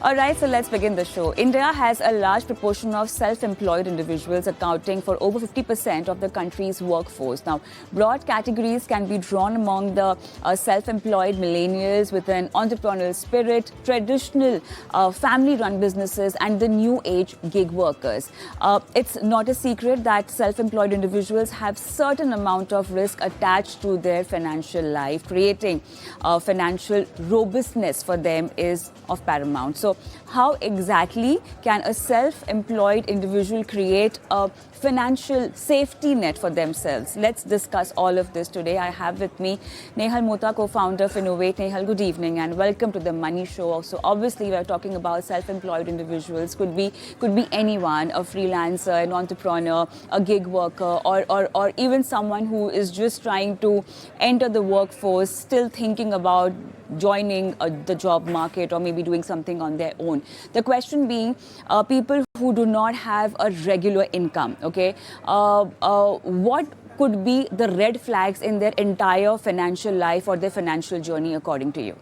All right, so let's begin the show. India has a large proportion of self-employed individuals, accounting for over 50% of the country's workforce. Now, broad categories can be drawn among the self-employed millennials with an entrepreneurial spirit, traditional family-run businesses, and the new age gig workers. It's not a secret that self-employed individuals have certain amount of risk attached to their financial life. Creating financial robustness for them is of paramount. So, how exactly can a self-employed individual create a financial safety net for themselves? Let's discuss all of this today. I have with me Nehal Mota, co-founder of Innovate. Nehal, good evening and welcome to the Money Show. So obviously we're talking about self-employed individuals. Could be anyone, a freelancer, an entrepreneur, a gig worker, or even someone who is just trying to enter the workforce, still thinking about joining the job market or maybe doing something on their own. The question being, people who do not have a regular income, okay, what could be the red flags in their entire financial life or their financial journey according to you?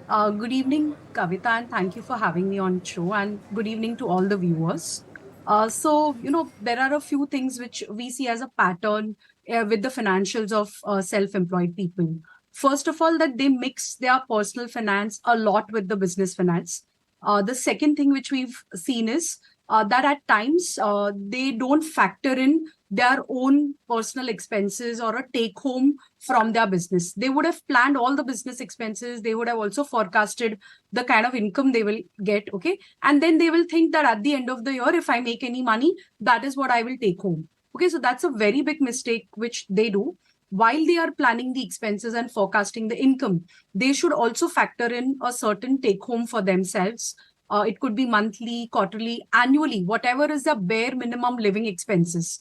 Good evening, Kavita, and thank you for having me on show. And good evening to all the viewers. There are a few things which we see as a pattern with the financials of self-employed people. First of all, that they mix their personal finance a lot with the business finance. The second thing which we've seen is that at times they don't factor in their own personal expenses or a take home from their business. They would have planned all the business expenses. They would have also forecasted the kind of income they will get. Okay. And then they will think that at the end of the year, if I make any money, that is what I will take home. Okay. So that's a very big mistake which they do. While they are planning the expenses and forecasting the income, they should also factor in a certain take home for themselves. It could be monthly, quarterly, annually, whatever is the bare minimum living expenses.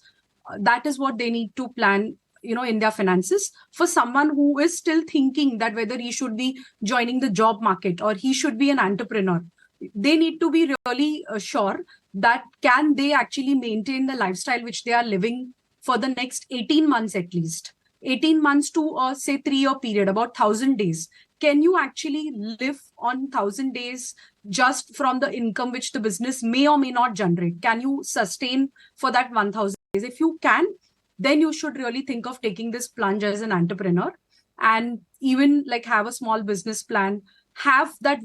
That is what they need to plan, in their finances. For someone who is still thinking that whether he should be joining the job market or he should be an entrepreneur, they need to be really sure that can they actually maintain the lifestyle which they are living for the next 18 months at least. 18 months to say 3-year period, about 1,000 days. Can you actually live on 1,000 days just from the income which the business may or may not generate? Can you sustain for that 1,000 days? If you can, then you should really think of taking this plunge as an entrepreneur and even like have a small business plan, have that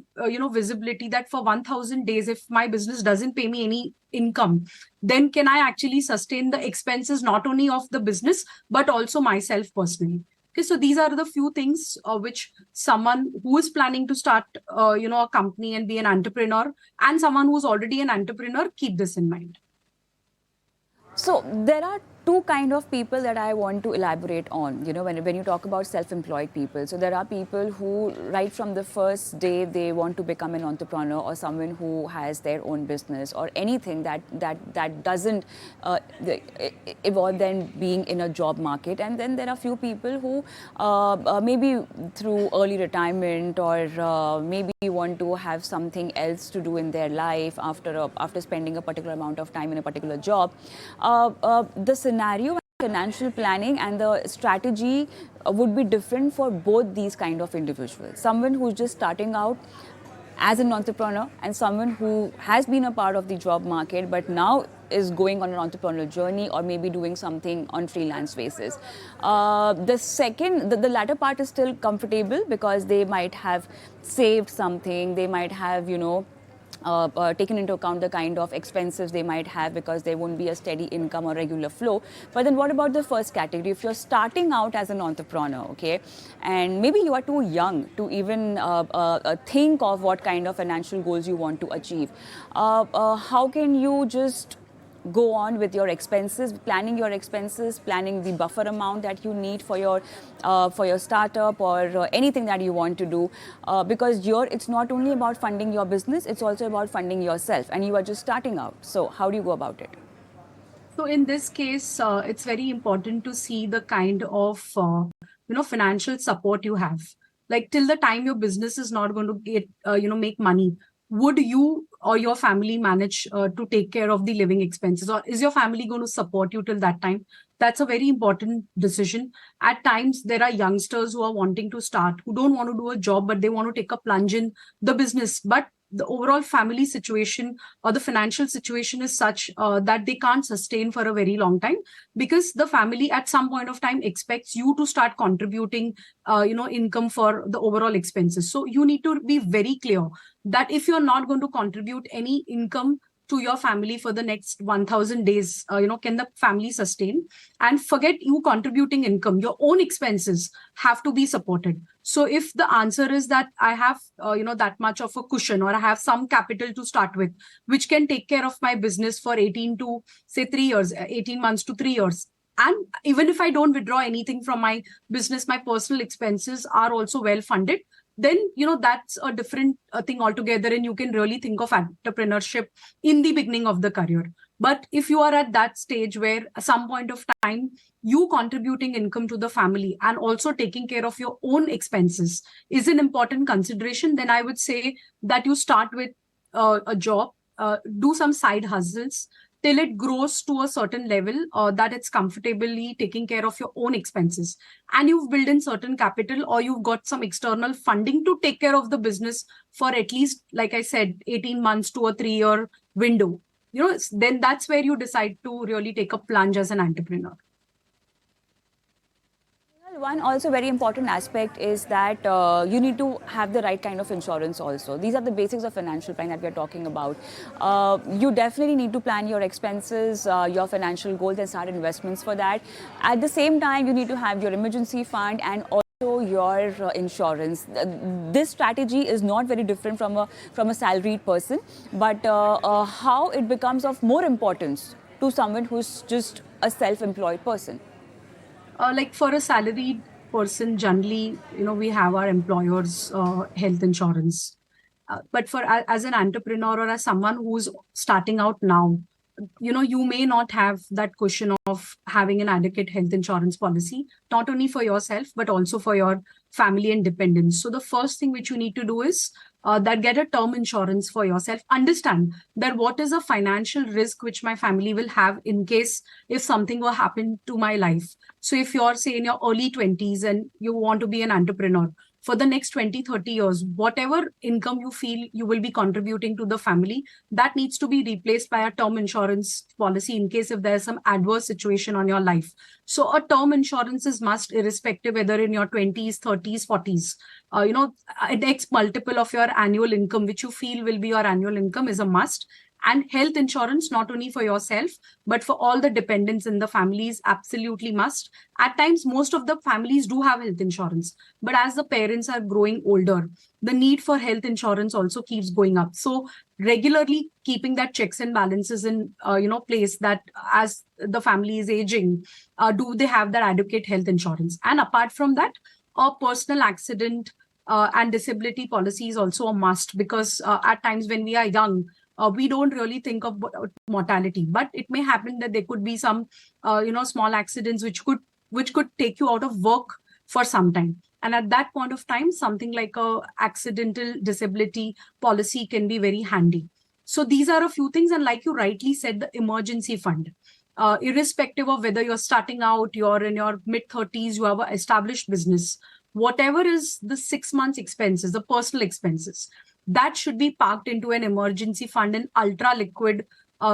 visibility that for 1,000 days, if my business doesn't pay me any income, then can I actually sustain the expenses not only of the business but also myself personally? Okay, so these are the few things which someone who is planning to start a company and be an entrepreneur, and someone who's already an entrepreneur, keep this in mind. So there are two kind of people that I want to elaborate on, when you talk about self-employed people. So there are people who right from the first day they want to become an entrepreneur or someone who has their own business or anything that doesn't evolve then being in a job market. And then there are few people who maybe through early retirement or maybe want to have something else to do in their life after spending a particular amount of time in a particular job. The scenario and financial planning and the strategy would be different for both these kind of individuals. Someone who's just starting out as an entrepreneur and someone who has been a part of the job market but now is going on an entrepreneurial journey or maybe doing something on freelance basis. The latter part is still comfortable because they might have saved something, they might have, taken into account the kind of expenses they might have because there won't be a steady income or regular flow. But then what about the first category? If you're starting out as an entrepreneur, okay, and maybe you are too young to even think of what kind of financial goals you want to achieve, how can you just go on with your expenses, planning the buffer amount that you need for your startup or anything that you want to do, because it's not only about funding your business, it's also about funding yourself and you are just starting out. So how do you go about it? So in this case, it's very important to see the kind of financial support you have. Like till the time your business is not going to get make money, would you or your family manage to take care of the living expenses, or is your family going to support you till that time? That's a very important decision. At times there are youngsters who are wanting to start, who don't want to do a job but they want to take a plunge in the business, but the overall family situation or the financial situation is such that they can't sustain for a very long time, because the family at some point of time expects you to start contributing income for the overall expenses. So you need to be very clear that if you're not going to contribute any income to your family for the next 1000 days, can the family sustain? And forget you contributing income, your own expenses have to be supported. So if the answer is that I have that much of a cushion, or I have some capital to start with, which can take care of my business for 18 to say 3 years, 18 months to 3 years, and even if I don't withdraw anything from my business, my personal expenses are also well funded, then that's a different thing altogether, and you can really think of entrepreneurship in the beginning of the career. But if you are at that stage where at some point of time you contributing income to the family and also taking care of your own expenses is an important consideration, then I would say that you start with a job, do some side hustles till it grows to a certain level that it's comfortably taking care of your own expenses, and you've built in certain capital, or you've got some external funding to take care of the business for at least, like I said, 18 months to a 3-year window, then that's where you decide to really take a plunge as an entrepreneur. One also very important aspect is that you need to have the right kind of insurance also. These are the basics of financial planning that we are talking about. You definitely need to plan your expenses, your financial goals, and start investments for that. At the same time, you need to have your emergency fund and also your insurance. This strategy is not very different from a salaried person, but how it becomes of more importance to someone who's just a self-employed person. Like for a salaried person, generally, we have our employer's health insurance. But for as an entrepreneur or as someone who's starting out now, you may not have that cushion of having an adequate health insurance policy, not only for yourself, but also for your family and dependents. So the first thing which you need to do is that get a term insurance for yourself. Understand that what is a financial risk which my family will have in case if something were happen to my life. So if you're, say, in your early 20s and you want to be an entrepreneur, for the next 20, 30 years, whatever income you feel you will be contributing to the family, that needs to be replaced by a term insurance policy in case if there's some adverse situation on your life. So a term insurance is must, irrespective whether in your 20s, 30s, 40s. An X multiple of your annual income, which you feel will be your annual income, is a must. And health insurance, not only for yourself, but for all the dependents in the family, is absolutely must. At times, most of the families do have health insurance, but as the parents are growing older, the need for health insurance also keeps going up. So regularly keeping that checks and balances in place, that as the family is aging, do they have that adequate health insurance? And apart from that, a personal accident and disability policy is also a must, because at times when we are young, we don't really think of mortality, but it may happen that there could be some, small accidents which could take you out of work for some time. And at that point of time, something like a accidental disability policy can be very handy. So these are a few things. And like you rightly said, the emergency fund, irrespective of whether you're starting out, you're in your mid-30s, you have an established business, whatever is the 6 months expenses, the personal expenses, that should be parked into an emergency fund, an ultra liquid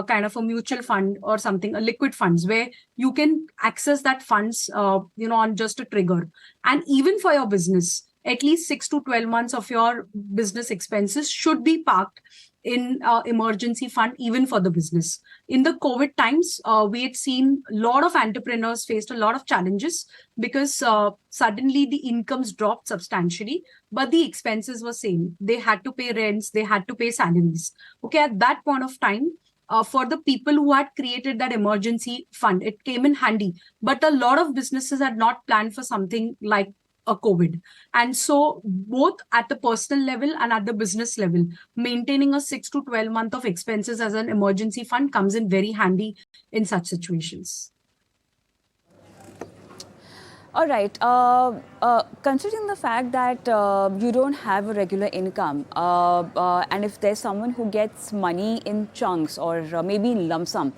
kind of a mutual fund or something, a liquid funds, where you can access that funds, on just a trigger. And even for your business, at least 6 to 12 months of your business expenses should be parked in emergency fund, even for the business. In the COVID times, we had seen a lot of entrepreneurs faced a lot of challenges because suddenly the incomes dropped substantially, but the expenses were same. They had to pay rents, they had to pay salaries. Okay, at that point of time, for the people who had created that emergency fund, it came in handy. But a lot of businesses had not planned for something like a COVID. And so both at the personal level and at the business level, maintaining a 6 to 12 month of expenses as an emergency fund comes in very handy in such situations. All right. Considering the fact that you don't have a regular income, and if there's someone who gets money in chunks or maybe in lump sum,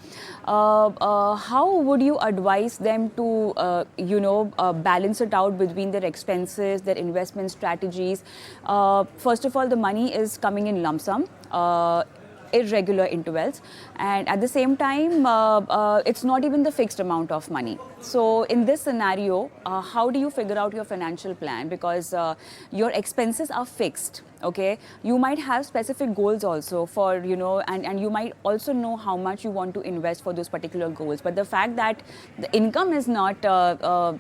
how would you advise them to, balance it out between their expenses, their investment strategies? First of all, the money is coming in lump sum. Irregular intervals, and at the same time it's not even the fixed amount of money. So in this scenario, how do you figure out your financial plan? Because your expenses are fixed. Okay, you might have specific goals also for, and you might also know how much you want to invest for those particular goals, but the fact that the income is not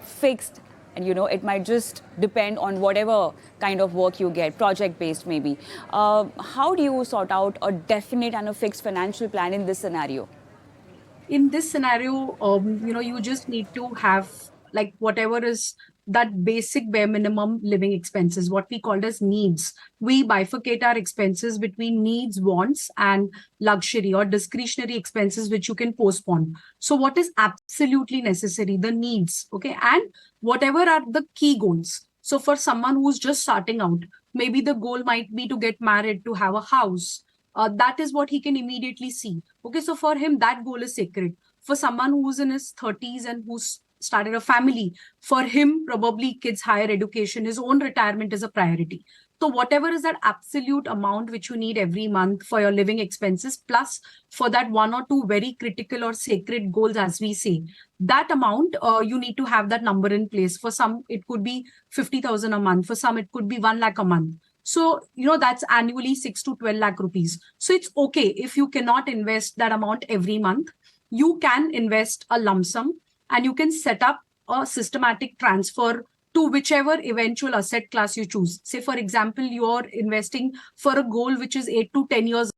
fixed, and it might just depend on whatever kind of work you get, project based maybe. How do you sort out a definite and a fixed financial plan in this scenario? In this scenario, you just need to have like whatever is that basic bare minimum living expenses, what we call as needs. We bifurcate our expenses between needs, wants, and luxury or discretionary expenses, which you can postpone. So what is absolutely necessary, the needs, okay, and whatever are the key goals. So for someone who's just starting out, maybe the goal might be to get married, to have a house. That is what he can immediately see. Okay, so for him, that goal is sacred. For someone who's in his 30s and who's started a family, for him, probably kids' higher education, his own retirement is a priority. So whatever is that absolute amount which you need every month for your living expenses, plus for that one or two very critical or sacred goals, as we say, that amount, you need to have that number in place. For some, it could be 50,000 a month. For some, it could be 1 lakh a month. So, that's annually 6 to 12 lakh rupees. So it's okay if you cannot invest that amount every month. You can invest a lump sum and you can set up a systematic transfer to whichever eventual asset class you choose. Say, for example, you're investing for a goal which is 8 to 10 years.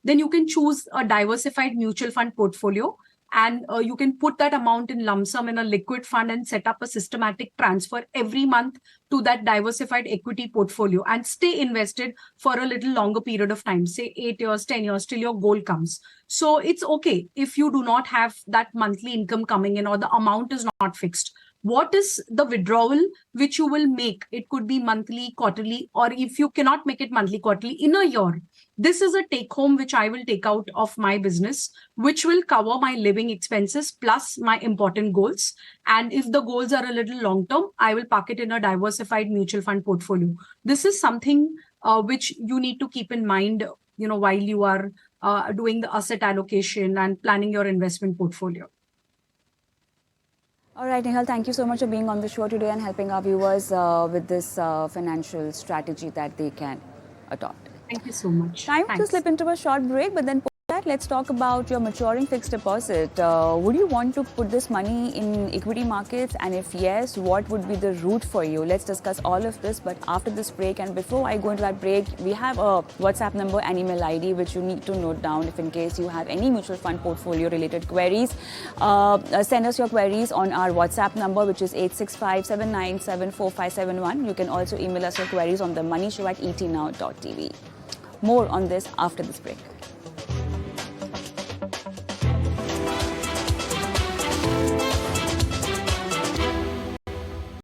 Then you can choose a diversified mutual fund portfolio, and you can put that amount in lump sum in a liquid fund and set up a systematic transfer every month to that diversified equity portfolio and stay invested for a little longer period of time, say 8 years, 10 years, till your goal comes. So it's okay if you do not have that monthly income coming in or the amount is not fixed. What is the withdrawal which you will make? It could be monthly, quarterly, or if you cannot make it monthly, quarterly, in a year. This is a take home which I will take out of my business, which will cover my living expenses plus my important goals. And if the goals are a little long term, I will park it in a diversified mutual fund portfolio. This is something which you need to keep in mind, while you are doing the asset allocation and planning your investment portfolio. All right, Nehal, thank you so much for being on the show today and helping our viewers with this financial strategy that they can adopt. Thank you so much. Time to slip into a short break, but then that, let's talk about your maturing fixed deposit. Would you want to put this money in equity markets? And if yes, what would be the route for you? Let's discuss all of this, but after this break. And before I go into that break, we have a WhatsApp number and email ID which you need to note down if in case you have any mutual fund portfolio related queries. Send us your queries on our WhatsApp number, which is 865-797-4571. You can also email us your queries on themoney show@etnow.tv. More on this after this break.